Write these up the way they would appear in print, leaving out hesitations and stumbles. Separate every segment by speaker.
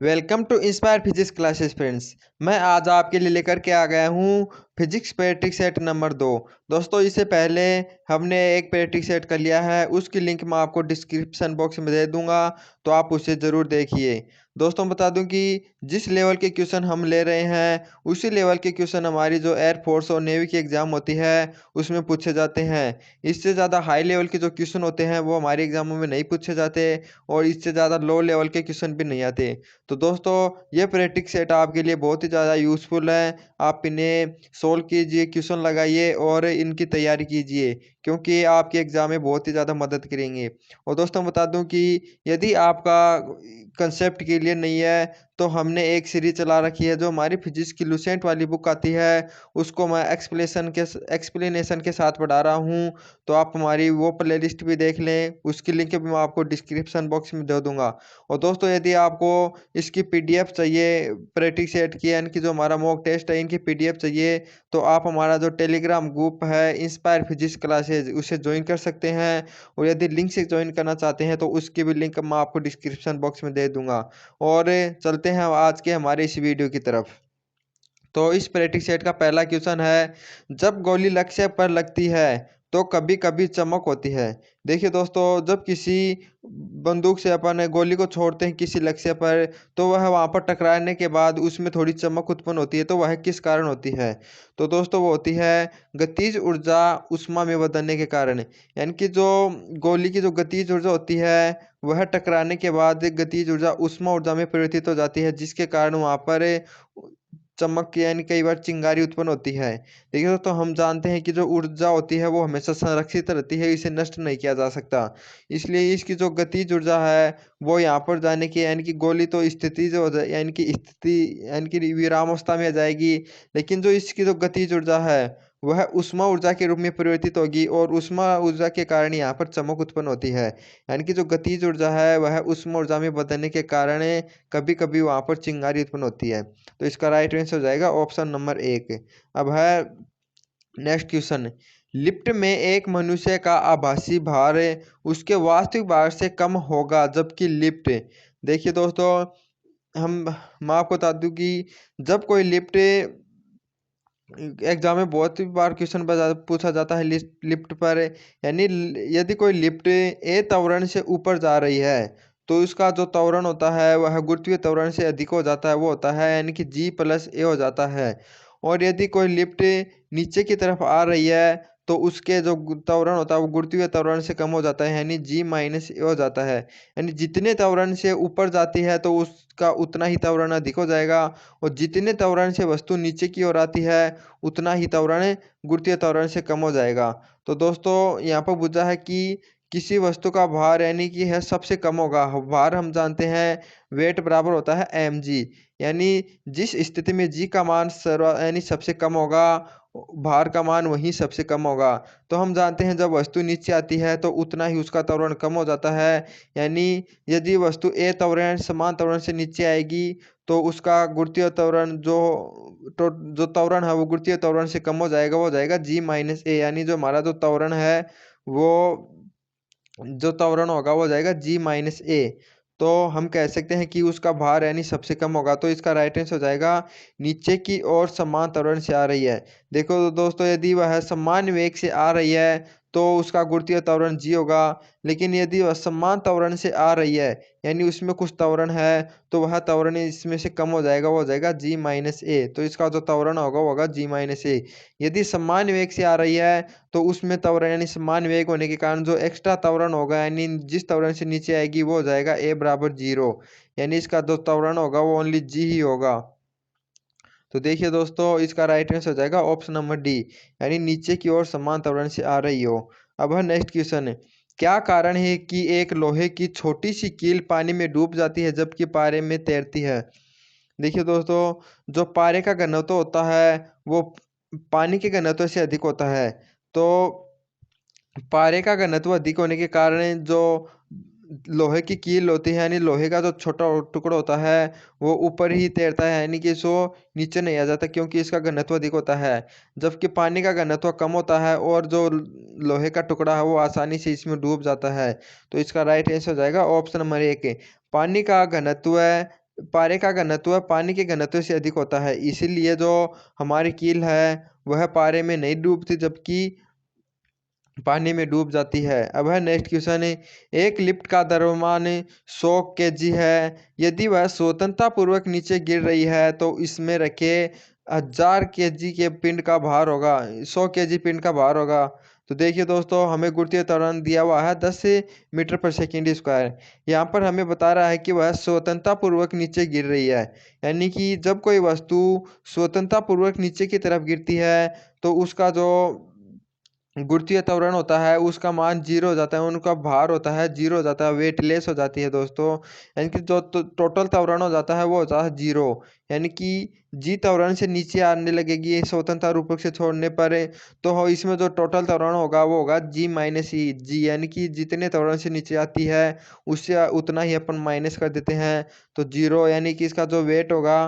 Speaker 1: Welcome to inspire physics classes friends. मैं आज आपके लिए लेकर के आ गया हूँ फिजिक्स प्रैक्टिस सेट नंबर 2। दोस्तों, इससे पहले हमने एक प्रैक्टिस सेट कर लिया है, उसकी लिंक मैं आपको डिस्क्रिप्शन बॉक्स में दे दूंगा, तो आप उसे ज़रूर देखिए। दोस्तों, बता दूं कि जिस लेवल के क्वेश्चन हम ले रहे हैं उसी लेवल के क्वेश्चन हमारी जो एयरफोर्स और नेवी की एग्ज़ाम होती है उसमें पूछे जाते हैं। इससे ज़्यादा हाई लेवल के जो क्वेश्चन होते हैं वो हमारे एग्जामों में नहीं पूछे जाते, और इससे ज़्यादा लो लेवल के क्वेश्चन भी नहीं आते। तो दोस्तों, ये प्रैक्टिस सेट आपके लिए बहुत ही ज़्यादा यूज़फुल है। आप इन्हें सोल्व कीजिए, क्वेश्चन लगाइए और इनकी तैयारी कीजिए, क्योंकि ये आपके एग्ज़ाम में बहुत ही ज़्यादा मदद करेंगे। और दोस्तों, बता दूं कि यदि आपका कंसेप्ट क्लियर नहीं है तो हमने एक सीरीज चला रखी है जो हमारी फिजिक्स की लुसेंट वाली बुक आती है, उसको मैं एक्सप्लेनेशन के साथ पढ़ा रहा हूँ। तो आप हमारी वो प्लेलिस्ट भी देख लें, उसकी लिंक भी मैं आपको डिस्क्रिप्शन बॉक्स में दे दूंगा। और दोस्तों, यदि आपको इसकी पीडीएफ चाहिए, प्रैक्टिस सेट की यानी कि जो हमारा मॉक टेस्ट है इनकी पीडीएफ चाहिए, तो आप हमारा जो टेलीग्राम ग्रुप है इंस्पायर फिजिक्स क्लासेज उसे ज्वाइन कर सकते हैं। और यदि लिंक से ज्वाइन करना चाहते हैं तो उसकी भी लिंक मैं आपको डिस्क्रिप्शन बॉक्स में दे दूंगा। और चलते हैं आज के हमारे इस वीडियो की तरफ। तो इस प्रैक्टिस सेट का पहला क्वेश्चन है, जब गोली लक्ष्य पर लगती है तो कभी कभी चमक होती है। देखिए दोस्तों, जब किसी बंदूक से अपन गोली को छोड़ते हैं किसी लक्ष्य पर, तो वह वहां पर टकराने के बाद उसमें थोड़ी चमक उत्पन्न होती है, तो वह किस कारण होती है? तो दोस्तों, वो होती है गतिज ऊर्जा उष्मा में बदलने के कारण। यानी कि जो गोली की जो गतिज ऊर्जा होती है वह टकराने के बाद गतिज ऊर्जा उष्मा ऊर्जा में परिवर्तित हो जाती है, जिसके कारण वहां पर चमक की यानी कई बार चिंगारी उत्पन्न होती है। देखिए दोस्तों, हम जानते हैं कि जो ऊर्जा होती है वो हमेशा संरक्षित रहती है, इसे नष्ट नहीं किया जा सकता। इसलिए इसकी जो गतिज ऊर्जा है वो यहाँ पर जाने की यानी कि गोली तो स्थिति जो हो जाए यानी कि स्थिति यानी कि विरामावस्था में आ जाएगी, लेकिन जो इसकी जो गतिज ऊर्जा है वह उष्मा ऊर्जा के रूप में परिवर्तित होगी, और उष्मा ऊर्जा के कारण यहाँ पर चमक उत्पन्न होती है। यानी कि जो गतिज ऊर्जा है वह उष्मा ऊर्जा में बदलने के कारण कभी कभी वहाँ पर चिंगारी उत्पन्न होती है। तो इसका राइट आंसर हो जाएगा ऑप्शन नंबर 1। अब है नेक्स्ट क्वेश्चन, लिफ्ट में एक मनुष्य का आभासी भार उसके वास्तविक भार से कम होगा जबकि लिफ्ट। देखिए दोस्तों, हम मैं आपको बता दूं कि जब कोई लिफ्ट एग्जाम में बहुत ही बार क्वेश्चन पूछा जाता है लिफ्ट पर, यानी यदि कोई लिफ्ट ए त्वरण से ऊपर जा रही है तो उसका जो त्वरण होता है वह गुरुत्वीय त्वरण से अधिक हो जाता है, वो होता है यानी कि जी प्लस ए हो जाता है। और यदि कोई लिफ्ट नीचे की तरफ आ रही है तो उसके जो त्वरण होता है वो गुरुत्वीय त्वरण से कम हो जाता है, यानी जी माइनस ए हो जाता है। यानी जितने त्वरण से ऊपर जाती है तो उसका उतना ही त्वरण अधिक हो जाएगा, और जितने त्वरण से वस्तु नीचे की ओर आती है उतना ही त्वरण गुरुत्वीय त्वरण से कम हो जाएगा। तो दोस्तों, यहाँ पर पूछा है कि किसी वस्तु का भार यानी कि है सबसे कम होगा। भार हम जानते हैं वेट बराबर होता है mg, यानी जिस स्थिति में g का मान सर्व यानी सबसे कम होगा भार का मान वही सबसे कम होगा। तो हम जानते हैं जब वस्तु नीचे आती है तो उतना ही उसका त्वरण कम हो जाता है। यानी यदि वस्तु a त्वरण समान त्वरण से नीचे आएगी तो उसका गुरुत्वीय त्वरण जो त्वरण है वो गुरुत्वीय त्वरण से कम हो जाएगा, वो हो जाएगा जी माइनस ए। यानी जो हमारा जो त्वरण है वो जो त्वरण होगा वो हो जाएगा जी माइनस ए। तो हम कह सकते हैं कि उसका भार यानी सबसे कम होगा। तो इसका राइट आंसर हो जाएगा नीचे की ओर समान त्वरण से आ रही है। देखो दोस्तों, यदि वह समान वेग से आ रही है तो उसका गुरुत्वीय त्वरण जी होगा, लेकिन यदि वह समान त्वरण से आ रही है यानी उसमें कुछ त्वरण है तो वह त्वरण इसमें से कम हो जाएगा, वो हो जाएगा जी माइनस ए। तो इसका जो त्वरण होगा वो होगा जी माइनस ए। यदि समान वेग से आ रही है तो उसमें त्वरण यानी समान वेग होने के कारण जो एक्स्ट्रा त्वरण होगा यानी जिस त्वरण से नीचे आएगी वो हो जाएगा ए बराबर 0। यानी इसका जो त्वरण होगा वो ओनली जी ही होगा। तो देखिए दोस्तों, इसका राइट आंसर हो जाएगा ऑप्शन नंबर डी, यानी नीचे की ओर समान त्वरण से आ रही हो। अब है नेक्स्ट क्वेश्चन है, क्या कारण है कि एक लोहे की छोटी सी कील पानी में डूब जाती है जबकि पारे में तैरती है? देखिए दोस्तों, जो पारे का घनत्व होता है वो पानी के घनत्व से अधिक होता है। तो पारे का घनत्व अधिक होने के कारण जो लोहे की कील होती है यानी लोहे का जो छोटा टुकड़ा होता है वो ऊपर ही तैरता है, यानी कि सो नीचे नहीं आ जाता क्योंकि इसका घनत्व अधिक होता है। जबकि पानी का घनत्व कम होता है और जो लोहे का टुकड़ा है वो आसानी से इसमें डूब जाता है। तो इसका राइट आंसर हो जाएगा ऑप्शन नंबर 1। पानी का घनत्व पारे का घनत्व पानी के घनत्व से अधिक होता है, इसीलिए जो हमारी कील है वह पारे में नहीं डूबती जबकि पानी में डूब जाती है। अब है नेक्स्ट क्वेश्चन है, एक लिफ्ट का द्रव्यमान 100 kg है। यदि वह स्वतंत्रता पूर्वक नीचे गिर रही है तो इसमें रखे 1000 kg के पिंड का भार होगा, 100 kg पिंड का भार होगा। तो देखिए दोस्तों, हमें गुरुत्वीय त्वरण दिया हुआ है 10 मीटर/सेकंड स्क्वायर। यहाँ पर हमें बता रहा है कि वह स्वतंत्रता पूर्वक नीचे गिर रही है, यानी कि जब कोई वस्तु स्वतंत्रता पूर्वक नीचे की तरफ गिरती है तो उसका जो गुरुत्वीय त्वरण होता है उसका मान 0 हो जाता है, उनका भार होता है 0 हो जाता है, वेटलेस हो जाती है दोस्तों। यानी कि जो टोटल त्वरण हो जाता है वो होता है 0, यानी कि जी त्वरण से नीचे आने लगेगी स्वतंत्रता रूप से छोड़ने पर, तो इसमें जो टोटल त्वरण होगा वो होगा G - जी, यानी कि जितने त्वरण से नीचे आती है उससे उतना ही अपन माइनस कर देते हैं, तो 0, यानी कि इसका जो वेट होगा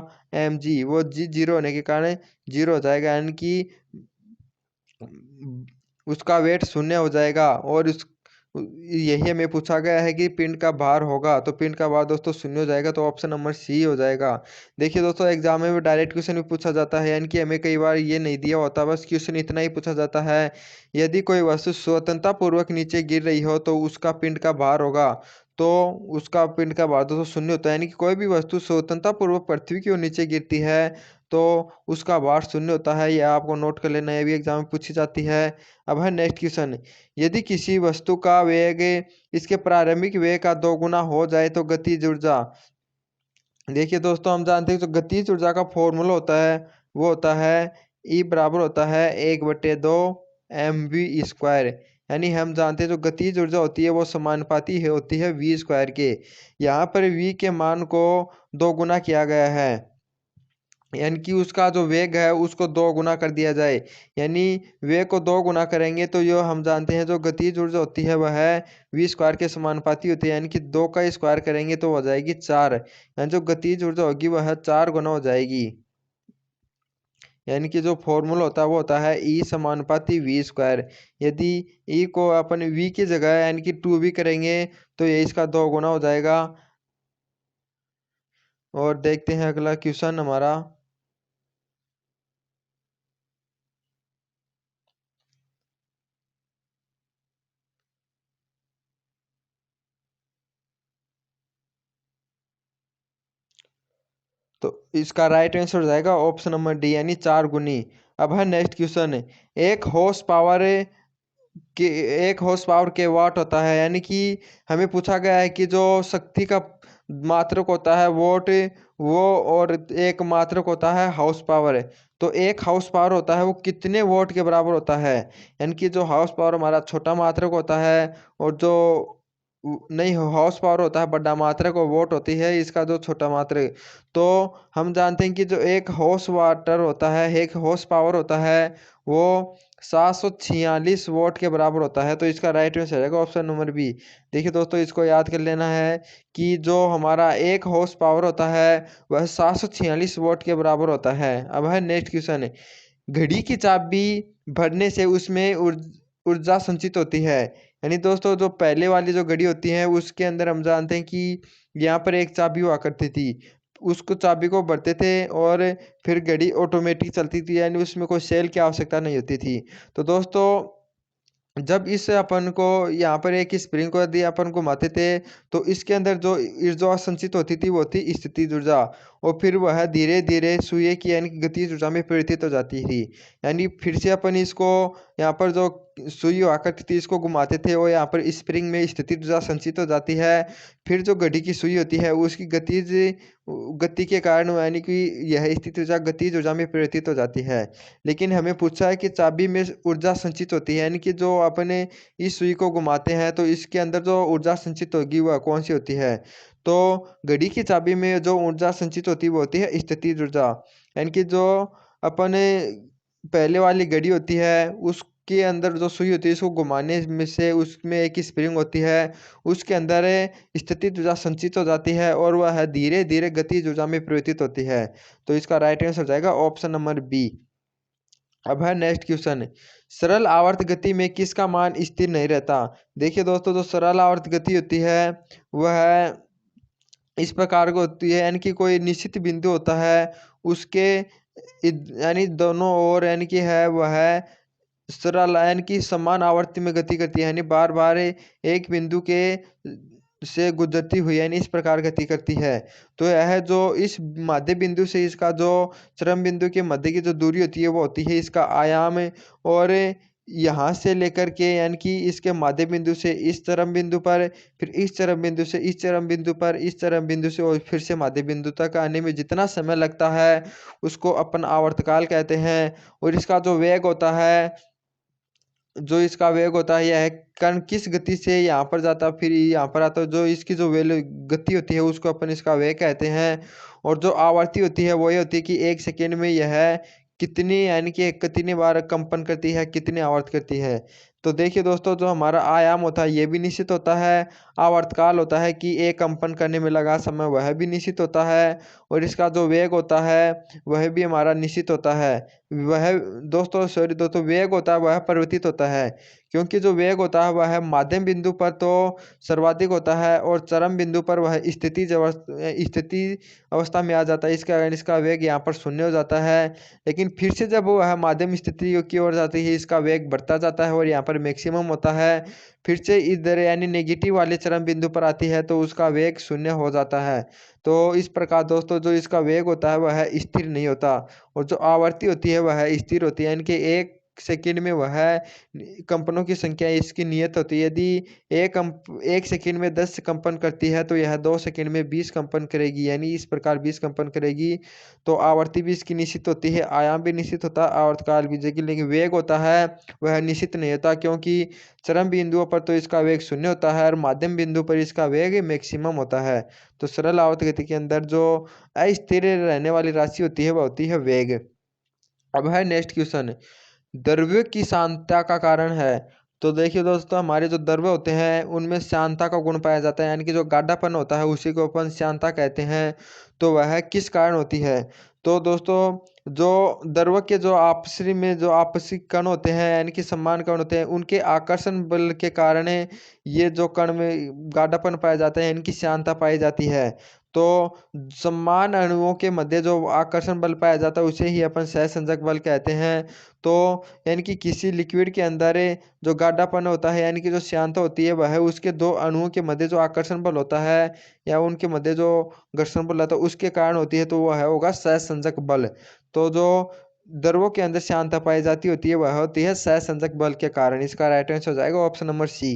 Speaker 1: mg वो जी 0 होने के कारण 0 हो जाएगा, यानी कि उसका वेट 0 हो जाएगा। और उस यही हमें पूछा गया है कि पिंड का भार होगा, तो पिंड का भार दोस्तों 0 हो जाएगा, तो ऑप्शन नंबर सी हो जाएगा। देखिए दोस्तों, एग्जाम में भी डायरेक्ट क्वेश्चन भी पूछा जाता है, यानी कि हमें कई बार ये नहीं दिया होता, बस क्वेश्चन इतना ही पूछा जाता है, यदि कोई वस्तु स्वतंत्रता पूर्वक नीचे गिर रही हो तो उसका पिंड का भार होगा, तो उसका पिंड का भार दोस्तों 0 होता है, यानी कि कोई भी वस्तु स्वतंत्रता पूर्वक पृथ्वी की ओर नीचे गिरती है तो उसका भार 0 होता है। यह आपको नोट कर लेना है, ये भी एग्जाम में पूछी जाती है। अब है नेक्स्ट क्वेश्चन, यदि किसी वस्तु का वेग इसके प्रारंभिक वेग का 2 गुना हो जाए तो गतिज ऊर्जा। देखिए दोस्तों, हम जानते हैं जो गतिज ऊर्जा का फॉर्मूला होता है वो होता है E बराबर होता है 1/2 mv²। यानी हम जानते हैं जो गतिज ऊर्जा होती है वो समानुपाती होती है v² के। यहाँ पर v के मान को 2 गुना किया गया है, यानी कि उसका जो वेग है उसको 2 गुना कर दिया जाए, यानी वेग को 2 गुना करेंगे तो यो हम जानते हैं जो गतिज ऊर्जा होती है वह v² के समानुपाती होती है, यानी कि 2 का स्क्वायर करेंगे तो हो जाएगी 4, यानी जो गतिज ऊर्जा होगी वह 4 गुना हो जाएगी। यानी कि जो फॉर्मूला होता है वो होता है E समानुपाती v²। यदि E को अपन v की जगह यानी कि 2v करेंगे तो ये इसका 2 गुना हो जाएगा। और देखते हैं अगला क्वेश्चन हमारा, तो इसका राइट आंसर हो जाएगा ऑप्शन नंबर डी, यानी 4 गुनी। अब है नेक्स्ट क्वेश्चन, एक हॉर्स पावर के 1 हॉर्स पावर के वाट होता है, यानी कि हमें पूछा गया है कि जो शक्ति का मात्रक होता है वोट वो, और एक मात्रक होता है हाउस पावर। तो एक हाउस पावर होता है वो कितने वोट के बराबर होता है, यानी कि जो हाउस पावर हमारा छोटा मात्रक होता है और जो नहीं हाउस पावर होता है बड़ा मात्रक और वोट होती है इसका जो छोटा मात्रक। तो हम जानते हैं कि जो एक हॉर्स वाटर होता है, एक हॉर्स पावर होता है वो 746 वोट के बराबर होता है, तो इसका राइट आंसर रहेगा ऑप्शन नंबर बी। देखिए दोस्तों, इसको याद कर लेना है कि जो हमारा एक हॉर्स पावर होता है वह 746 वोट के बराबर होता है। अब है नेक्स्ट क्वेश्चन, घड़ी की चाबी भरने से उसमें ऊर्जा संचित होती है। यानी दोस्तों, जो पहले वाली जो घड़ी होती है उसके अंदर हम जानते हैं कि यहाँ पर एक चाबी हुआ करती थी, उसको चाबी को भरते थे और फिर घड़ी ऑटोमेटिक चलती थी, यानी उसमें कोई सेल की आवश्यकता नहीं होती थी। तो दोस्तों, जब इस अपन को यहाँ पर एक स्प्रिंग को यदि अपन घुमाते थे तो इसके अंदर जो ऊर्जा संचित होती थी वो थी स्थितिज ऊर्जा, और फिर वह धीरे धीरे सुई की यानी कि गतिज ऊर्जा में परिवर्तित हो जाती थी। यानी फिर से अपन इसको यहाँ पर जो सुई हुआ करती थी इसको घुमाते थे और यहाँ पर स्प्रिंग में स्थितिज ऊर्जा संचित हो जाती है। फिर जो घड़ी की सुई होती है उसकी गति के कारण यानी कि यह स्थितिज ऊर्जा गतिज ऊर्जा में परिवर्तित हो जाती है। लेकिन हमें पूछा है कि चाबी में ऊर्जा संचित होती है, यानी कि जो अपने इस सुई को घुमाते हैं तो इसके अंदर जो ऊर्जा संचित होगी वह कौन सी होती है। तो घड़ी की चाबी में जो ऊर्जा संचित होती है वो होती है स्थितिज ऊर्जा। यानी कि जो अपने पहले वाली घड़ी होती है उसके अंदर जो सुई होती है इसको घुमाने में से उसमें एक स्प्रिंग होती है, उसके अंदर स्थितिज ऊर्जा संचित हो जाती है और वह धीरे धीरे गतिज ऊर्जा में परिवर्तित होती है। तो इसका राइट आंसर हो जाएगा ऑप्शन नंबर बी। अब है नेक्स्ट क्वेश्चन, सरल आवर्त गति में किसका मान स्थिर नहीं रहता। देखिए दोस्तों, जो सरल आवर्त गति होती है वह इस प्रकार की होती है, यानी कि कोई निश्चित बिंदु होता है उसके यानी दोनों ओर यानी कि है वह सरल यानी कि समान आवर्ती में गति करती है, यानी बार बार एक बिंदु के से गुजरती हुई यानी इस प्रकार गति करती है। तो यह जो इस मध्य बिंदु से इसका जो चरम बिंदु के मध्य की जो दूरी होती है वो होती है इसका आयाम। और यहाँ से लेकर के यानी कि इसके मध्य बिंदु से इस चरम बिंदु पर, फिर इस चरम बिंदु से इस चरम बिंदु पर, इस चरम बिंदु से और फिर से मध्य बिंदु तक आने में जितना समय लगता है उसको अपन आवर्तकाल कहते हैं। और इसका जो वेग होता है, जो इसका वेग होता है, यह है कण किस गति से यहाँ पर जाता है फिर यहाँ पर आता है, जो इसकी जो वेल गति होती है उसको अपन इसका वेग कहते हैं। और जो आवर्ती होती है वो ये होती है कि एक सेकेंड में यह कितनी यानी कि कितनी बार कंपन करती है, कितनी आवर्त करती है। तो देखिए दोस्तों, जो हमारा आयाम होता है ये भी निश्चित होता है, आवर्तकाल होता है कि एक कंपन करने में लगा समय वह भी निश्चित होता है, और इसका जो वेग होता है वह भी हमारा निश्चित होता है। वह दोस्तों सॉरी दोस्तों, वेग होता है वह परिवर्तित होता है, क्योंकि जो वेग होता है वह मध्यम बिंदु पर तो सर्वाधिक होता है और चरम बिंदु पर वह स्थिति अवस्था में आ जाता है। इस कारण इसका वेग यहाँ पर शून्य हो जाता है। लेकिन फिर से जब वह माध्यम स्थिति की ओर जाती है इसका वेग बढ़ता जाता है और यहाँ पर मैक्सिमम होता है। फिर से इधर यानी नेगेटिव वाले चरम बिंदु पर आती है तो उसका वेग शून्य हो जाता है। तो इस प्रकार दोस्तों जो इसका वेग होता है वह स्थिर नहीं होता, और जो आवर्ती होती है वह स्थिर होती है, यानी कि एक सेकंड में वह कंपनों की संख्या इसकी नियत होती है। यदि एक सेकंड में 10 कंपन करती है तो यह 2 सेकंड में 20 कंपन करेगी, यानी इस प्रकार 20 कंपन करेगी। तो आवर्ती भी इसकी निश्चित होती है, आयाम भी निश्चित होता है, आवर्तकाल भी। लेकिन वेग होता है वह निश्चित नहीं होता, क्योंकि चरम बिंदुओं पर तो इसका वेग शून्य होता है और माध्यम बिंदु पर इसका वेग मैक्सिमम होता है। तो सरल आवर्त गति के अंदर जो अस्थिर रहने वाली राशि होती है वह होती है वेग। अब है नेक्स्ट क्वेश्चन, द्रव्य की शांतता का कारण है। तो देखिए दोस्तों, हमारे जो द्रव्य होते हैं उनमें शांतता का गुण पाया जाता है, यानी कि जो गाढ़ापन होता है उसी को अपन शांतता कहते हैं। तो वह किस कारण होती है? तो दोस्तों, जो द्रव्य के जो आपसी में जो आपसी कण होते हैं यानी कि समान कण होते हैं, उनके आकर्षण बल के कारण ये जो कण में गाढ़ापन पाया जाता है, इनकी शांतता पाई जाती है। तो समान अणुओं के मध्य जो आकर्षण बल पाया जाता है उसे ही अपन सहसंजक बल कहते हैं। तो यानी कि किसी लिक्विड के अंदर जो गाढ़ापन होता है यानी कि जो श्यानता होती है वह उसके दो अणुओं के मध्य जो आकर्षण बल होता है या उनके मध्य जो घर्षण बल होता है उसके कारण होती है, तो वह होगा सहसंजक बल। तो जो द्रवों के अंदर श्यानता पाई जाती होती है वह होती है सहसंजक बल के कारण। इसका राइट आंसर हो जाएगा ऑप्शन नंबर सी।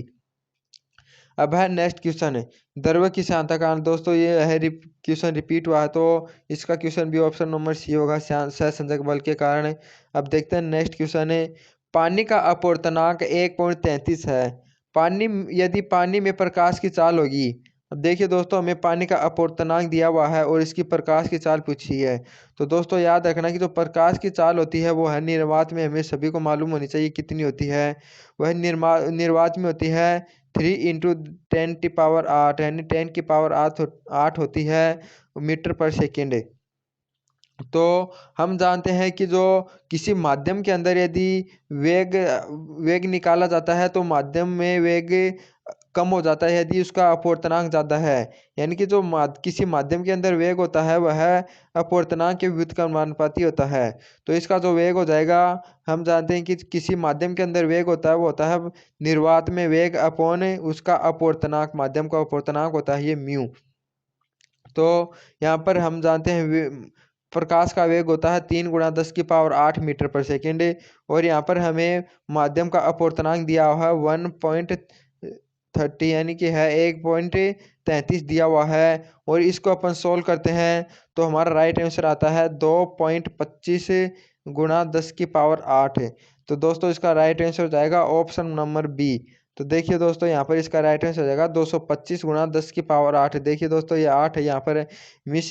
Speaker 1: अब है नेक्स्ट क्वेश्चन है, द्रव्य की श्यानता कारण। दोस्तों ये है क्वेश्चन रिपीट हुआ है, तो इसका क्वेश्चन भी ऑप्शन नंबर सी होगा, सहसंजक बल के कारण। अब देखते हैं नेक्स्ट क्वेश्चन है, पानी का अपवर्तनांक 1.33 है। पानी यदि पानी में प्रकाश की चाल होगी। अब देखिए दोस्तों, हमें पानी का अपवर्तनांक दिया हुआ है और इसकी प्रकाश की चाल पूछी है। तो दोस्तों याद रखना कि जो प्रकाश की चाल होती है वो है निर्वात में, हमें सभी को मालूम होनी चाहिए कितनी होती है। वह निर्वात में होती है 3 × 10⁸, यानी 10⁸ होती है मीटर पर सेकेंड। तो हम जानते हैं कि जो किसी माध्यम के अंदर यदि वेग वेग निकाला जाता है तो माध्यम में वेग कम हो जाता है यदि उसका अपवर्तनांक ज़्यादा है। यानी कि जो किसी माध्यम के अंदर वेग होता है वह अपवर्तनांक के व्युत्क्रमानुपाती होता है। तो इसका जो वेग हो जाएगा, हम जानते हैं कि किसी माध्यम के अंदर वेग होता है वो होता है निर्वात में वेग अपॉन उसका अपवर्तनांक, माध्यम का अपवर्तनांक होता है ये म्यू। तो यहाँ पर हम जानते हैं प्रकाश का वेग होता है 3 × 10⁸ मीटर पर सेकेंड। और यहाँ पर हमें माध्यम का अपवर्तनांक दिया हुआ है 1.30, यानी कि है 1.33 दिया हुआ है। और इसको अपन सोल्व करते हैं तो हमारा राइट आंसर आता है 2.25 × 10⁸ तो दोस्तों इसका राइट आंसर हो जाएगा ऑप्शन नंबर बी। तो देखिए दोस्तों, यहाँ पर इसका राइट आंसर हो जाएगा 225 × 10⁸। देखिए दोस्तों, ये 8 है, यहाँ पर मिस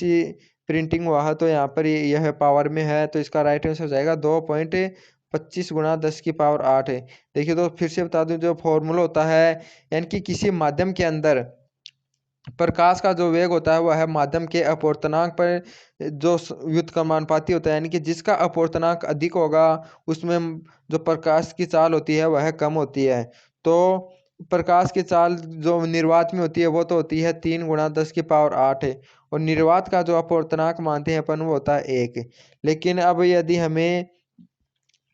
Speaker 1: प्रिंटिंग हुआ है तो यहाँ पर यह पावर में है, तो इसका राइट आंसर हो जाएगा 2.25 × 10⁸ है। देखिए दोस्तों, फिर से बता दूं, जो फॉर्मूला होता है यानी कि किसी माध्यम के अंदर प्रकाश का जो वेग होता है वह है माध्यम के अपवर्तनांक पर जो व्युत्क्रमानुपाती होता है, यानी कि जिसका अपवर्तनांक अधिक होगा उसमें जो प्रकाश की चाल होती है वह कम होती है। तो प्रकाश की चाल जो निर्वात में होती है वो तो होती है 3 × 10⁸ है। और निर्वात का जो अपवर्तनांक मानते हैं अपन वो होता है 1। लेकिन अब यदि हमें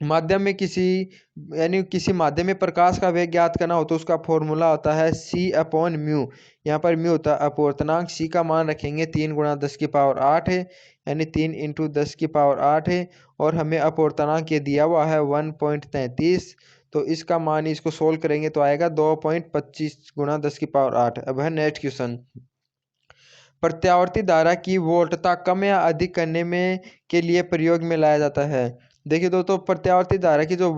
Speaker 1: माध्यम में किसी माध्यम में प्रकाश का वेग ज्ञात करना हो तो उसका फॉर्मूला होता है c/μ। यहाँ पर म्यू होता है अपवर्तनांक, c का मान रखेंगे 3 × 10⁸ है, यानी 3 × 10⁸ है। और हमें अपवर्तनांक ये दिया हुआ है 1.33। तो इसका मान इसको सोल्व करेंगे तो आएगा 2.25 × 10⁸। अब है नेक्स्ट क्वेश्चन। प्रत्यावर्ती धारा की वोल्टता कम या अधिक करने में के लिए प्रयोग में लाया जाता है। देखिए दोस्तों, प्रत्यावर्ती धारा की जो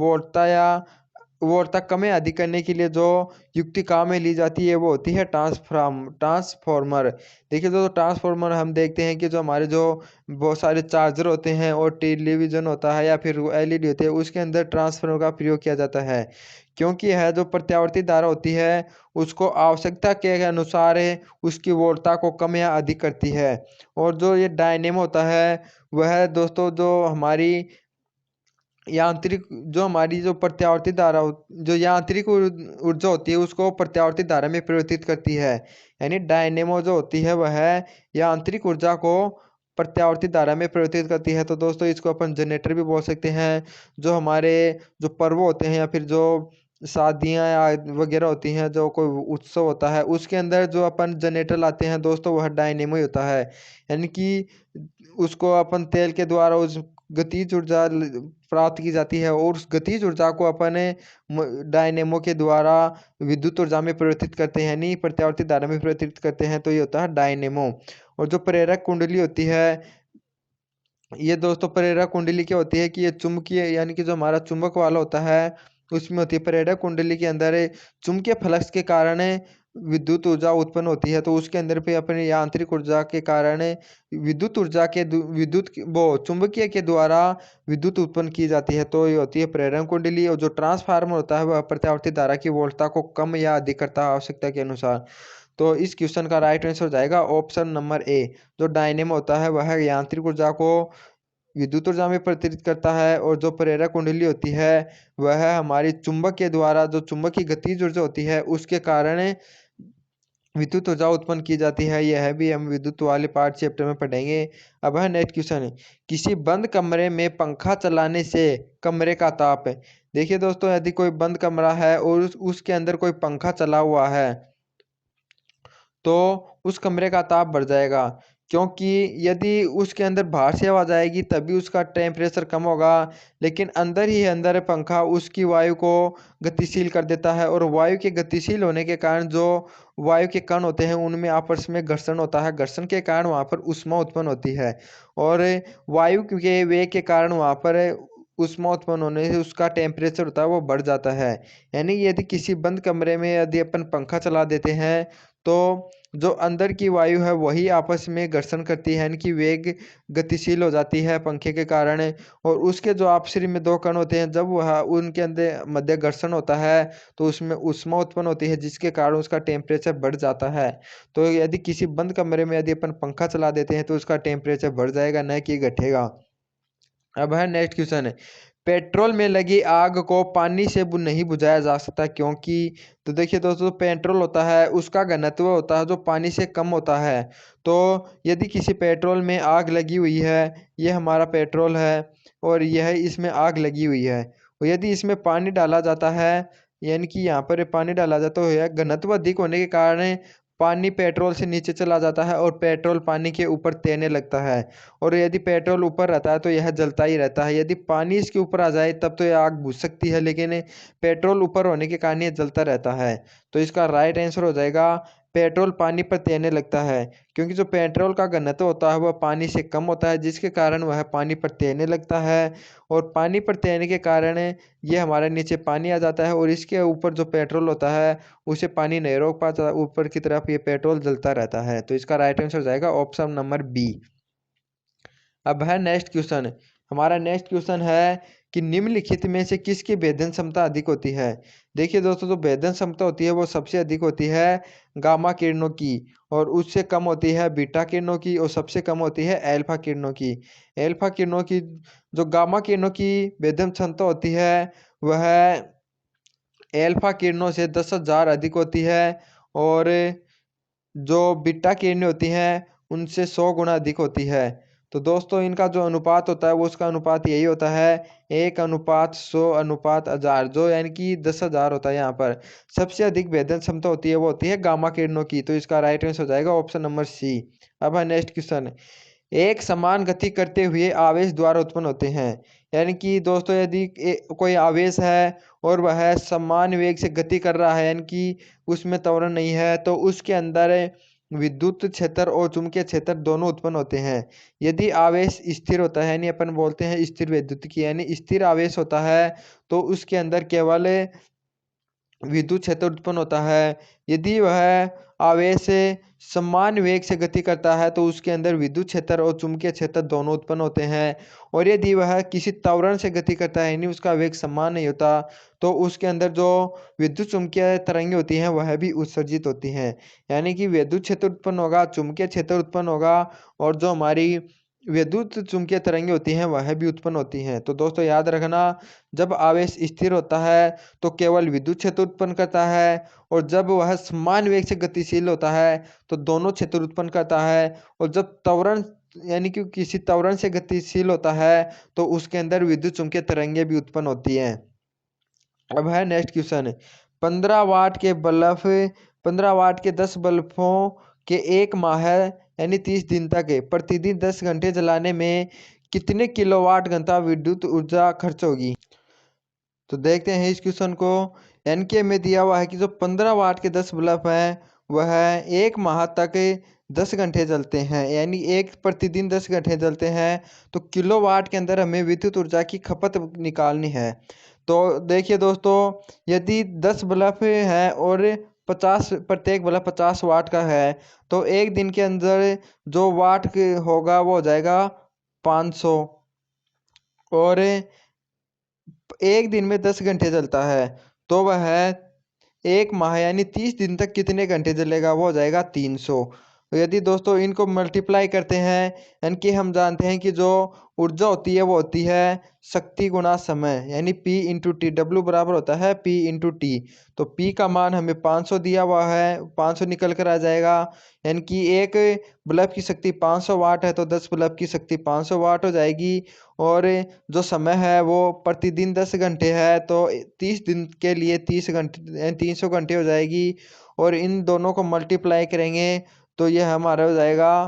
Speaker 1: वोल्टता कम या अधिक करने के लिए जो युक्ति काम में ली जाती है वो होती है ट्रांसफॉर्मर। देखिए दोस्तों, ट्रांसफॉर्मर हम देखते हैं कि जो हमारे जो बहुत सारे चार्जर होते हैं और टेलीविज़न होता है या फिर एलईडी होती है उसके अंदर ट्रांसफॉर्मर का प्रयोग किया जाता है, क्योंकि यह जो प्रत्यावर्ती धारा होती है उसको आवश्यकता के अनुसार उसकी वोल्टता को कम या अधिक करती है। और जो ये डायनेमो होता है वह दोस्तों जो हमारी जो प्रत्यावर्ती धारा जो यांत्रिक ऊर्जा होती है उसको प्रत्यावर्ती धारा में परिवर्तित करती है। यानी डायनेमो जो होती है वह यांत्रिक ऊर्जा को प्रत्यावर्ती धारा में परिवर्तित करती है। तो दोस्तों इसको अपन जनरेटर भी बोल सकते हैं। जो हमारे जो पर्व होते हैं या फिर जो शादियाँ या वगैरह होती हैं, जो कोई उत्सव होता है उसके अंदर जो अपन जनरेटर लाते हैं दोस्तों वह डायनेमो ही होता है। यानी कि उसको अपन तेल के द्वारा उस गतिज ऊर्जा प्राप्त की जाती है और उस गतिज ऊर्जा को अपन डायनेमो के द्वारा विद्युत ऊर्जा में परिवर्तित करते हैं, यानी प्रत्यावर्ती धारा में परिवर्तित करते हैं। तो ये होता है डायनेमो। और जो प्रेरक कुंडली होती है, ये दोस्तों प्रेरक कुंडली क्या होती है कि ये चुंबकीय यानी कि जो हमारा चुंबक वाला होता है उसमें होती है। प्रेरक कुंडली के अंदर चुंबकीय फ्लक्स के कारण विद्युत ऊर्जा उत्पन्न होती है। तो उसके अंदर पे अपने यांत्रिक ऊर्जा के कारण विद्युत ऊर्जा के विद्युत वो चुंबकीय के द्वारा विद्युत उत्पन्न की जाती है। तो ये होती है प्रेरक कुंडली। और जो ट्रांसफार्मर होता है वह प्रत्यावर्ती धारा की वोल्टता को कम या अधिक करता है आवश्यकता के अनुसार। तो इस क्वेश्चन का राइट आंसर हो जाएगा ऑप्शन नंबर ए। जो डायनेमो होता है वह यांत्रिक ऊर्जा को विद्युत ऊर्जा में परिवर्तित करता है और जो प्रेरक कुंडली होती है वह हमारी चुंबक के द्वारा जो चुंबक की गतिज ऊर्जा होती है उसके कारण विद्युत ऊर्जा उत्पन्न की जाती है। यह भी हम विद्युत वाले पार्ट चैप्टर में पढ़ेंगे। अब है नेक्स्ट क्वेश्चन। किसी बंद कमरे में पंखा चलाने से कमरे का ताप देखिए दोस्तों, यदि कोई बंद कमरा है और उसके अंदर कोई पंखा चला हुआ है तो उस कमरे का ताप बढ़ जाएगा, क्योंकि यदि उसके अंदर बाहर से आवाज़ आएगी तभी उसका टेम्परेचर कम होगा। लेकिन अंदर ही अंदर पंखा उसकी वायु को गतिशील कर देता है और वायु के गतिशील होने के कारण जो वायु के कण होते हैं उनमें आपस में घर्षण होता है। घर्षण के कारण वहाँ पर ऊष्मा उत्पन्न होती है और वायु के वेग के कारण वहाँ पर ऊष्मा उत्पन्न होने से उसका टेम्परेचर होता है वो बढ़ जाता है। यानी यदि किसी बंद कमरे में यदि अपन पंखा चला देते हैं तो जो अंदर की वायु है वही आपस में घर्षण करती है, यानी कि वेग गतिशील हो जाती है पंखे के कारण। और उसके जो आपसी में दो कण होते हैं जब वह उनके अंदर मध्य घर्षण होता है तो उसमें ऊष्मा उत्पन्न होती है जिसके कारण उसका टेम्परेचर बढ़ जाता है। तो यदि किसी बंद कमरे में यदि अपन पंखा चला देते हैं तो उसका टेम्परेचर बढ़ जाएगा, न कि घटेगा। अब है नेक्स्ट क्वेश्चन। पेट्रोल में लगी आग को पानी से नहीं बुझाया जा सकता, क्योंकि तो देखिए दोस्तों, पेट्रोल होता है उसका घनत्व होता है जो पानी से कम होता है। तो यदि किसी पेट्रोल में आग लगी हुई है, ये हमारा पेट्रोल है और यह इसमें आग लगी हुई है, और यदि इसमें पानी डाला जाता है, यानी कि यहाँ पर पानी डाला जाता है, घनत्व अधिक होने के कारण पानी पेट्रोल से नीचे चला जाता है और पेट्रोल पानी के ऊपर तैरने लगता है। और यदि पेट्रोल ऊपर रहता है तो यह जलता ही रहता है। यदि पानी इसके ऊपर आ जाए तब तो यह आग बुझ सकती है, लेकिन पेट्रोल ऊपर होने के कारण यह जलता रहता है। तो इसका राइट आंसर हो जाएगा पेट्रोल पानी पर तैरने लगता है, क्योंकि जो पेट्रोल का घनत्व होता है वह पानी से कम होता है जिसके कारण वह पानी पर तैरने लगता है। और पानी पर तैरने के कारण ये हमारे नीचे पानी आ जाता है और इसके ऊपर जो पेट्रोल होता है उसे पानी नहीं रोक पाता, ऊपर की तरफ ये पेट्रोल जलता रहता है। तो इसका राइट आंसर हो जाएगा ऑप्शन नंबर बी। अब है नेक्स्ट क्वेश्चन। हमारा नेक्स्ट क्वेश्चन है कि निम्नलिखित में से किसकी भेदन क्षमता अधिक होती है। देखिए दोस्तों, जो भेदन क्षमता होती है वो सबसे अधिक होती है गामा किरणों की, और उससे कम होती है बीटा किरणों की, और सबसे कम होती है एल्फा किरणों की। एल्फा किरणों की जो गामा किरणों की भेदन क्षमता होती है वह एल्फा किरणों से 10,000 अधिक होती है और जो बीटा किरणें होती हैं उनसे 100 गुना अधिक होती है। तो दोस्तों इनका जो अनुपात होता है वो उसका अनुपात यही होता है 1:100:1000, जो यानी कि 10,000 होता है यहाँ पर। सबसे अधिक भेदन क्षमता होती है वो होती है गामा किरणों की। तो इसका राइट आंसर हो जाएगा ऑप्शन नंबर सी। अब है नेक्स्ट क्वेश्चन। एक समान गति करते हुए आवेश द्वारा उत्पन्न होते हैं। यानी कि दोस्तों यदि कोई आवेश है और वह समान वेग से गति कर रहा है, यानी कि उसमें त्वरण नहीं है, तो उसके अंदर विद्युत क्षेत्र और चुंबकीय क्षेत्र दोनों उत्पन्न होते हैं। यदि आवेश स्थिर होता है, यानी अपन बोलते हैं स्थिर विद्युत की, यानी स्थिर आवेश होता है, तो उसके अंदर केवल विद्युत क्षेत्र उत्पन्न होता है। यदि वह आवेश समान वेग से गति करता है तो उसके अंदर विद्युत क्षेत्र और चुंबकीय क्षेत्र दोनों उत्पन्न होते हैं। और यदि वह किसी त्वरण से गति करता है, यानी उसका वेग समान नहीं होता, तो उसके अंदर जो विद्युत चुंबकीय तरंगें होती हैं वह भी उत्सर्जित होती हैं। यानी कि विद्युत क्षेत्र उत्पन्न होगा, चुंबकीय क्षेत्र उत्पन्न होगा और जो हमारी विद्युत चुंबकीय तरंगें होती हैं वह भी उत्पन्न होती हैं। तो दोस्तों याद रखना, जब आवेश स्थिर होता है तो केवल विद्युत क्षेत्र उत्पन्न करता है, और जब वह समान वेग से गतिशील होता है तो दोनों क्षेत्र उत्पन्न करता है, और जब त्वरण यानी कि किसी त्वरण से गतिशील होता है तो उसके अंदर विद्युत चुंबकीय तरंगें भी उत्पन्न होती हैं। अब है नेक्स्ट क्वेश्चन। 15 वाट के 10 बल्बों के एक माह यानी 30 दिन तक प्रतिदिन 10 घंटे जलाने में कितने किलोवाट घंटा विद्युत ऊर्जा खर्च होगी? तो देखते हैं इस क्वेश्चन को। एनके में दिया हुआ है कि जो 15 वाट के 10 बल्ब हैं वह एक माह तक 10 घंटे जलते हैं, यानी एक प्रतिदिन 10 घंटे जलते हैं। तो किलोवाट के अंदर हमें विद्युत ऊर्जा की खपत निकालनी है। तो देखिए दोस्तों, यदि 10 बल्ब हैं और 50 प्रत्येक बल्ब 50 वाट का है, तो एक दिन के अंदर जो वाट होगा वो हो जाएगा 500। और एक दिन में 10 घंटे जलता है, तो वह एक माह यानी 30 दिन तक कितने घंटे जलेगा? वो हो जाएगा 300। तो यदि दोस्तों इनको मल्टीप्लाई करते हैं, यानी कि हम जानते हैं कि जो ऊर्जा होती है वो होती है शक्ति गुणा समय, यानी P इंटू टी। डब्ल्यू बराबर होता है P इंटू टी। तो P का मान हमें 500 दिया हुआ है, 500 निकल कर आ जाएगा। यानी कि एक बल्ब की शक्ति 500 वाट है, तो 10 बल्ब की शक्ति 500 वाट हो जाएगी। और जो समय है वो प्रतिदिन 10 घंटे है, तो 30 दिन के लिए 30 घंटे 300 घंटे हो जाएगी। और इन दोनों को मल्टीप्लाई करेंगे तो ये हमारा हो जाएगा,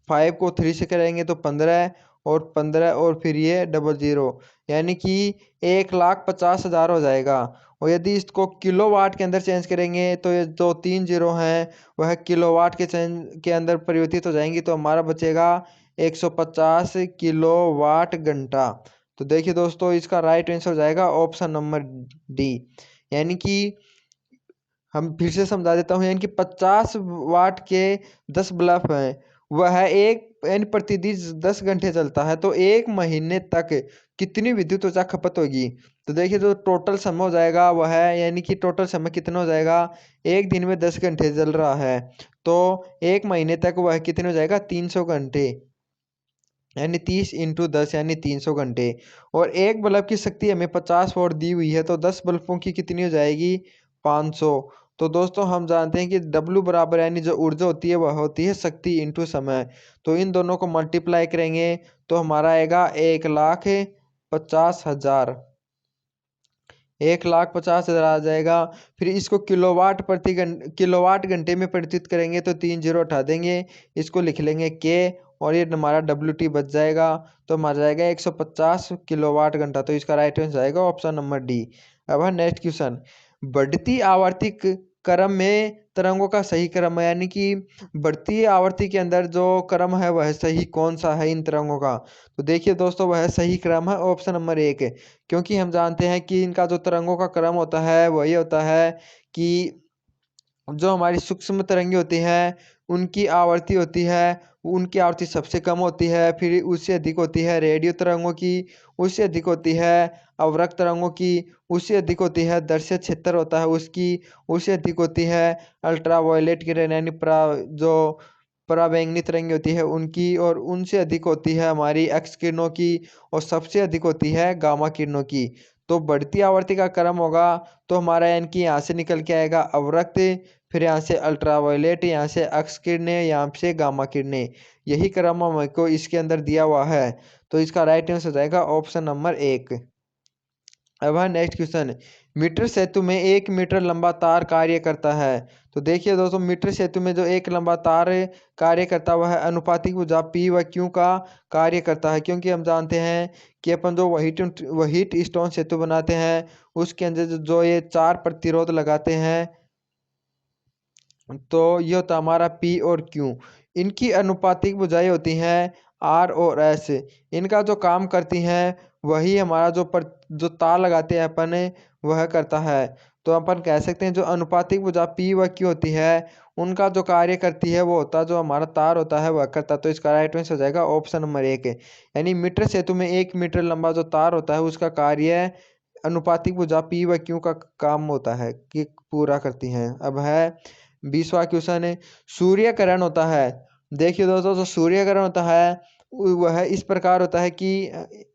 Speaker 1: 5 को 3 से करेंगे तो 15, और 15 और फिर ये 00, यानी कि 1,50,000 हो जाएगा। और यदि इसको किलोवाट के अंदर चेंज करेंगे तो ये जो 3 जीरो हैं वह किलोवाट के अंदर परिवर्तित हो जाएंगी, तो हमारा बचेगा 150 किलोवाट घंटा। तो देखिए दोस्तों, इसका राइट आंसर हो जाएगा ऑप्शन नंबर डी। यानी कि हम फिर से समझा देता हूँ, यानी कि 50 वाट के 10 बल्ब हैं, वह एक यानी प्रतिदिन 10 घंटे चलता है, तो एक महीने तक कितनी विद्युत ऊर्जा खपत होगी? तो देखिए जो टोटल समय हो जाएगा वह है, यानी कि टोटल समय कितना हो जाएगा, एक दिन में 10 घंटे चल रहा है, तो एक महीने तक वह कितने हो जाएगा, 300 घंटे, यानी 30 इंटू 10 यानी 300 घंटे। और एक बल्ब की शक्ति हमें 50 वोल्ट दी हुई है, तो 10 बल्बों की कितनी हो जाएगी, 500। तो दोस्तों हम जानते हैं कि W बराबर यानी जो ऊर्जा होती है वह होती है शक्ति इंटू समय। तो इन दोनों को मल्टीप्लाई करेंगे तो हमारा आएगा 1,50,000, 1,50,000 आ जाएगा। फिर इसको किलोवाट घंटे में परिवर्तित करेंगे तो 3 जीरो हटा देंगे, इसको लिख लेंगे के, और ये हमारा WT बच जाएगा, तो हमारा जाएगा 150 किलोवाट घंटा। तो इसका राइट आंसर आएगा ऑप्शन नंबर डी। अब है नेक्स्ट क्वेश्चन। बढ़ती आवर्ती क्रम में तरंगों का सही क्रम है, यानी कि बढ़ती आवर्ती के अंदर जो क्रम है वह सही कौन सा है इन तरंगों का? तो देखिए दोस्तों, वह सही क्रम है ऑप्शन नंबर 1 है। क्योंकि हम जानते हैं कि इनका जो तरंगों का क्रम होता है वही होता है कि जो हमारी सूक्ष्म तरंगे होती हैं उनकी आवर्ती होती है, उनकी आवर्ती सबसे कम होती है, फिर उससे अधिक होती है रेडियो तरंगों की, उससे अधिक होती है अवरक्त तरंगों की, उससे अधिक होती है दर्शक क्षेत्र होता है उसकी, उससे अधिक होती है अल्ट्रावायलेट किरण यानी जो पराबैंगनी तरंगे होती है उनकी, और उनसे अधिक होती है हमारी एक्स किरणों की, और सबसे अधिक होती है गामा किरणों की। तो बढ़ती आवृत्ति का क्रम होगा तो हमारा यानी कि यहाँ से निकल के आएगा अवरक्त, फिर यहाँ से अल्ट्रावायलेट, यहाँ से एक्स किरणें, यहाँ से गामा किरणें। यही क्रम हमको इसके अंदर दिया हुआ है। तो इसका राइट आंसर हो जाएगा ऑप्शन नंबर 1। अब है नेक्स्ट क्वेश्चन, मीटर सेतु में 1 मीटर लंबा तार कार्य करता है। तो देखिए दोस्तों, मीटर सेतु में जो एक लंबा तार कार्य करता हुआ है अनुपातिक भुजा P व Q का कार्य करता है, क्योंकि हम जानते हैं कि अपन जो व्हीट स्टोन सेतु बनाते हैं उसके अंदर जो ये 4 प्रतिरोध लगाते हैं, तो ये होता है हमारा P और Q। इनकी अनुपातिक भुजाएं होती हैं R और S। इनका जो काम करती हैं वही हमारा जो तार लगाते हैं अपन वह करता है। तो अपन कह सकते हैं जो अनुपातिक भुजा P व Q होती है उनका जो कार्य करती है वो होता है जो हमारा तार होता है वह करता है। तो इसका राइट आंसर हो जाएगा ऑप्शन नंबर 1। यानी मीटर सेतु में 1 मीटर लंबा जो तार होता है उसका कार्य अनुपातिक भुजा P व Q का काम होता है कि पूरा करती हैं। अब है 20वां क्वेश्चन है, सूर्यकरण होता है। देखिए दोस्तों, जो सूर्यकरण होता है वह इस प्रकार होता है कि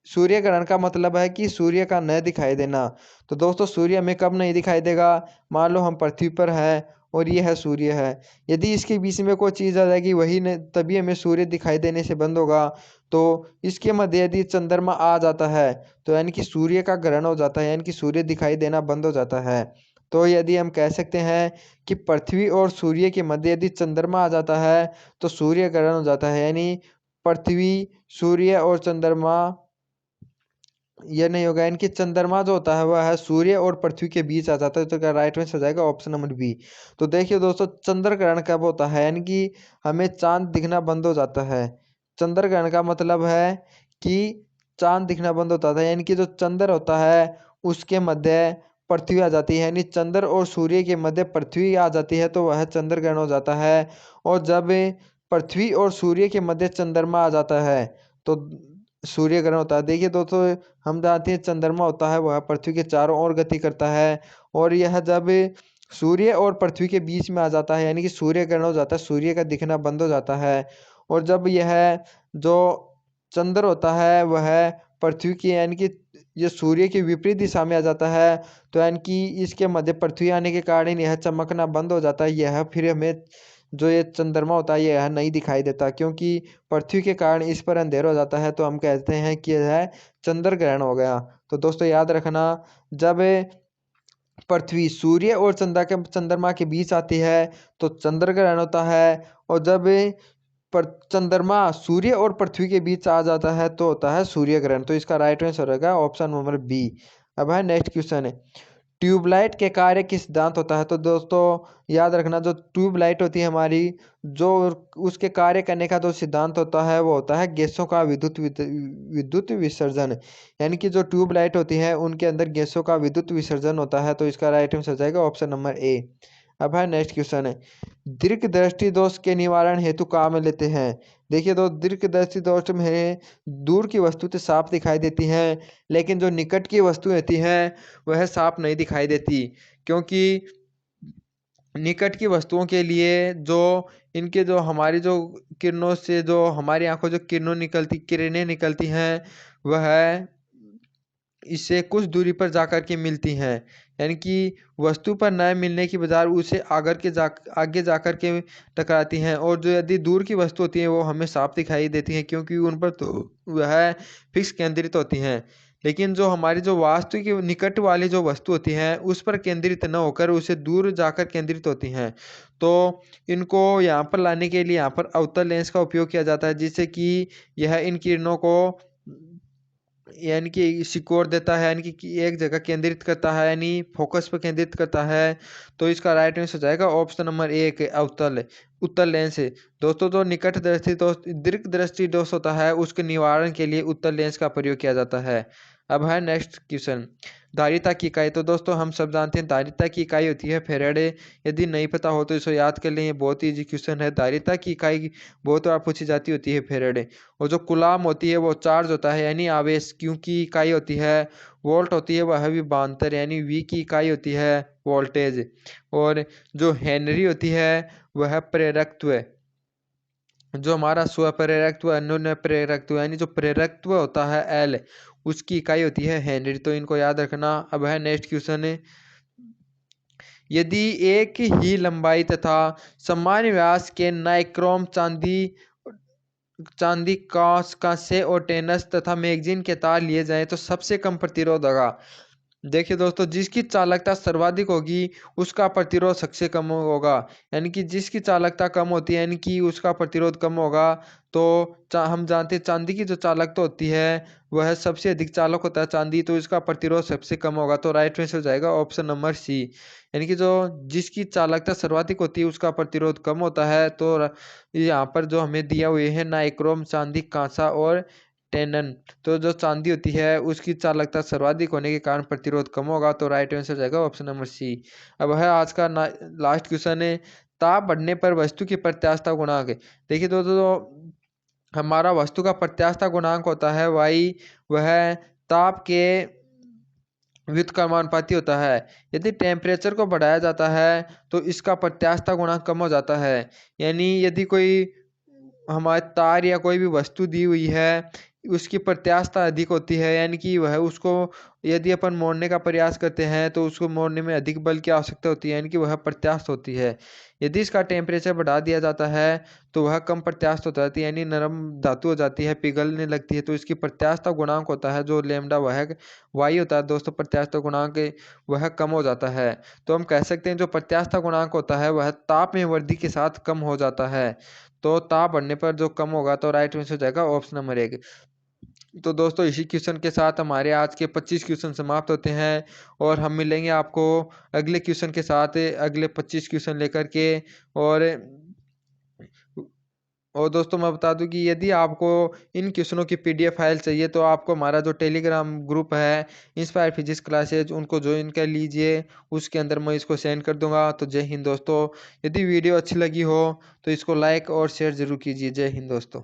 Speaker 1: सूर्यकरण का मतलब है कि सूर्य का न दिखाई देना। तो दोस्तों, सूर्य हमें कब नहीं दिखाई देगा? मान लो हम पृथ्वी पर है और ये है सूर्य है, यदि इसके बीच में कोई चीज़ आ जाएगी वही न तभी हमें सूर्य दिखाई देने से बंद होगा। तो इसके मध्य यदि चंद्रमा आ जाता है तो यानी कि सूर्य का ग्रहण हो जाता है, यानी कि सूर्य दिखाई देना बंद हो जाता है। तो यदि हम कह सकते हैं कि पृथ्वी और सूर्य के मध्य यदि चंद्रमा आ जाता है तो सूर्य ग्रहण हो जाता है, यानी पृथ्वी, सूर्य और चंद्रमा ये नहीं होगा, यानी कि चंद्रमा जो होता है वह है सूर्य और पृथ्वी के बीच आ जाता है। तो क्या राइट आंसर हो जाएगा ऑप्शन नंबर बी। तो देखिए दोस्तों, चंद्र ग्रहण कब होता है? यानी कि हमें चांद दिखना बंद हो जाता है। चंद्र ग्रहण का मतलब है कि चांद दिखना बंद होता था, यानी कि जो चंद्र होता है उसके मध्य पृथ्वी आ जाती है, यानी चंद्र और सूर्य के मध्य पृथ्वी आ जाती है तो वह चंद्र ग्रहण हो जाता है। और जब पृथ्वी और सूर्य के मध्य चंद्रमा आ जाता है तो सूर्य ग्रहण होता है। देखिए दोस्तों, हम जानते हैं चंद्रमा होता है वह पृथ्वी के चारों ओर गति करता है, और यह जब सूर्य और पृथ्वी के बीच में आ जाता है यानी कि सूर्य ग्रहण हो जाता है, सूर्य का दिखना बंद हो जाता है। और जब यह जो चंद्र होता है वह पृथ्वी की यानी कि ये सूर्य की विपरीत दिशा में आ जाता है, तो यानी कि इसके मध्य पृथ्वी आने के कारण यह चमकना बंद हो जाता है। यह फिर हमें जो ये चंद्रमा होता है यह नहीं दिखाई देता, क्योंकि पृथ्वी के कारण इस पर अंधेरा हो जाता है, तो हम कहते हैं कि यह चंद्र ग्रहण हो गया। तो दोस्तों याद रखना, जब पृथ्वी सूर्य और चंद्रमा के बीच आती है तो चंद्र ग्रहण होता है, और जब पर चंद्रमा सूर्य और पृथ्वी के बीच आ जाता है तो होता है सूर्य ग्रहण। तो इसका राइट आंसर रहेगा ऑप्शन नंबर बी। अब है नेक्स्ट क्वेश्चन है, ट्यूबलाइट के कार्य किस सिद्धांत होता है? तो दोस्तों याद रखना, जो ट्यूबलाइट होती है हमारी, जो उसके कार्य करने का जो सिद्धांत होता है वो होता है गैसों का विद्युत विसर्जन। यानी कि जो ट्यूबलाइट होती है उनके अंदर गैसों का विद्युत विसर्जन होता है। तो इसका राइट आंसर हो जाएगा ऑप्शन नंबर ए। अब है नेक्स्ट क्वेश्चन है, दीर्घ दृष्टि दोष के निवारण हेतु काम में लेते हैं। देखिए दो, दीर्घ दृष्टि दोष में दूर की वस्तु तो साफ दिखाई देती हैं, लेकिन जो निकट की वस्तु होती हैं वह साफ नहीं दिखाई देती, क्योंकि निकट की वस्तुओं के लिए जो इनके जो हमारी जो किरणों से जो हमारी आंखों जो किरणें निकलती हैं वह इससे कुछ दूरी पर जाकर के मिलती हैं, यानी कि वस्तु पर न मिलने की बजाय उसे आगे जाकर के टकराती हैं। और जो यदि दूर की वस्तु होती है वो हमें साफ दिखाई देती हैं, क्योंकि उन पर तो वह फिक्स केंद्रित होती हैं। लेकिन जो हमारी जो वास्तविक निकट वाली जो वस्तु होती हैं उस पर केंद्रित न होकर उसे दूर जाकर केंद्रित होती हैं। तो इनको यहाँ पर लाने के लिए यहाँ पर अवतल लेंस का उपयोग किया जाता है, जिससे कि यह इन किरणों को यानी कि सिकोड़ देता है, यानी कि एक जगह केंद्रित करता है, यानी फोकस पर केंद्रित करता है। तो इसका राइट आंसर हो जाएगा ऑप्शन नंबर एक, अवतल उत्तल लेंस। दोस्तों, जो निकट दृष्टि दोष दीर्घ दृष्टि दोष होता है उसके निवारण के लिए उत्तल लेंस का प्रयोग किया जाता है। अब है नेक्स्ट क्वेश्चन, धारिता की इकाई। तो दोस्तों हम सब जानते हैं धारिता की इकाई होती है फेराडे। यदि नहीं पता हो तो इसको याद कर लें, ये बहुत ही इजी क्वेश्चन है। धारिता की इकाई बहुत बार पूछी जाती होती है फेराडे। और जो कूलाम होती है वो चार्ज होता है यानी आवेश, क्यू की इकाई होती है वोल्ट होती है वह विभवांतर, यानी वी की इकाई होती है वोल्टेज। और जो हेनरी होती है वह प्रेरकत्व। जो हमारा स्वप्रेरकत्व अन्योन्य प्रेरकत्व यानी जो प्रेरकत्व होता है एल, उसकी इकाई होती है हेनरी। तो इनको याद रखना। अब है नेक्स्ट क्वेश्चन है, यदि एक ही लंबाई तथा समान व्यास के नाइक्रोम चांदी कांसे और टेनस तथा मैगजीन के तार लिए जाएं तो सबसे कम प्रतिरोध होगा। देखिए दोस्तों, जिसकी चालकता सर्वाधिक होगी उसका प्रतिरोध सबसे कम होगा। यानी कि जिसकी चालकता कम होती है यानी कि उसका प्रतिरोध कम होगा। तो हम जानते हैं चांदी की जो चालकता होती है वह सबसे अधिक चालक होता है चांदी, तो इसका प्रतिरोध सबसे कम होगा। तो राइट आंसर हो जाएगा ऑप्शन नंबर सी। यानी कि जो जिसकी चालकता सर्वाधिक होती है उसका प्रतिरोध कम होता है। तो यहाँ पर जो हमें दिया हुए है नाइक्रोम, चांदी, कांसा और टेनन, तो जो चांदी होती है उसकी चालकता सर्वाधिक होने के कारण प्रतिरोध कम होगा। तो राइट आंसर हो जाएगा ऑप्शन नंबर सी। अब है आज का लास्ट क्वेश्चन है, ताप बढ़ने पर वस्तु की प्रत्यास्थता गुणांक। देखिए दोस्तों, हमारा वस्तु का प्रत्यास्थता गुणांक होता है वाई, वह ताप के व्युत्क्रमानुपाती होता है। यदि टेम्परेचर को बढ़ाया जाता है तो इसका प्रत्यास्थता गुणांक कम हो जाता है। यानी यदि कोई हमारे तार या कोई भी वस्तु दी हुई है उसकी प्रत्यास्थता अधिक होती है, यानी कि वह उसको यदि अपन मोड़ने का प्रयास करते हैं तो उसको मोड़ने में अधिक बल की आवश्यकता होती है, यानी कि वह प्रत्यास्थ होती है। यदि इसका टेम्परेचर बढ़ा दिया जाता है तो वह कम प्रत्यास्थ हो जाती है, यानी नरम धातु हो जाती है, पिघलने लगती है। तो इसकी प्रत्यास्थता गुणांक होता है जो लेमडा, वह वाई होता है दोस्तों, प्रत्यास्थता गुणांक वह कम हो जाता है। तो हम कह सकते हैं जो प्रत्यास्थता गुणांक होता है वह ताप में वृद्धि के साथ कम हो जाता है। तो ताप बढ़ने पर जो कम होगा। तो राइट आंसर हो जाएगा ऑप्शन नंबर एक। तो दोस्तों, इसी क्वेश्चन के साथ हमारे आज के 25 क्वेश्चन समाप्त होते हैं और हम मिलेंगे आपको अगले क्वेश्चन के साथ, अगले 25 क्वेश्चन लेकर के। और दोस्तों मैं बता दूं कि यदि आपको इन क्वेश्चनों की पीडीएफ फाइल चाहिए तो आपको हमारा जो टेलीग्राम ग्रुप है इंस्पायर फिजिक्स क्लासेज, उनको ज्वाइन कर लीजिए। उसके अंदर मैं इसको सेंड कर दूंगा। तो जय हिंद दोस्तों। यदि वीडियो अच्छी लगी हो तो इसको लाइक और शेयर जरूर कीजिए। जय हिंद दोस्तों।